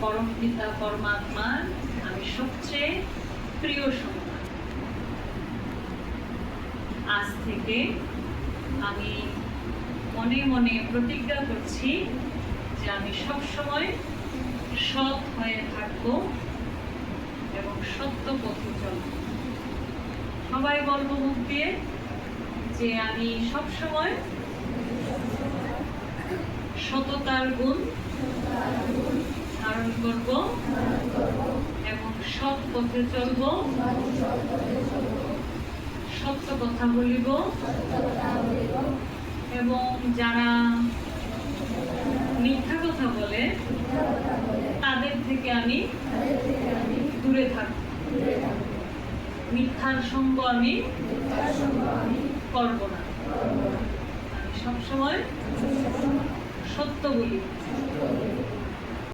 পরম পিতা পরমাত্মার আমি সবচেয়ে প্রিয় সন্তান। আজ থেকে আমি মনে মনে প্রতিজ্ঞা করছি যে আমি সবসময় সৎ হয়ে থাকবো এবং সত্য পথে চলব। সবাই বলবো মুখ দিয়ে যে আমি সবসময় সততার গুণ ধারণ করব এবং সৎ পথে চলব, সত্য কথা বলিব এবং যারা মিথ্যা কথা বলে তাদের থেকে আমি দূরে থাকব। মিথ্যার সঙ্গ আমি করব না। আমি সবসময় সত্য বলি।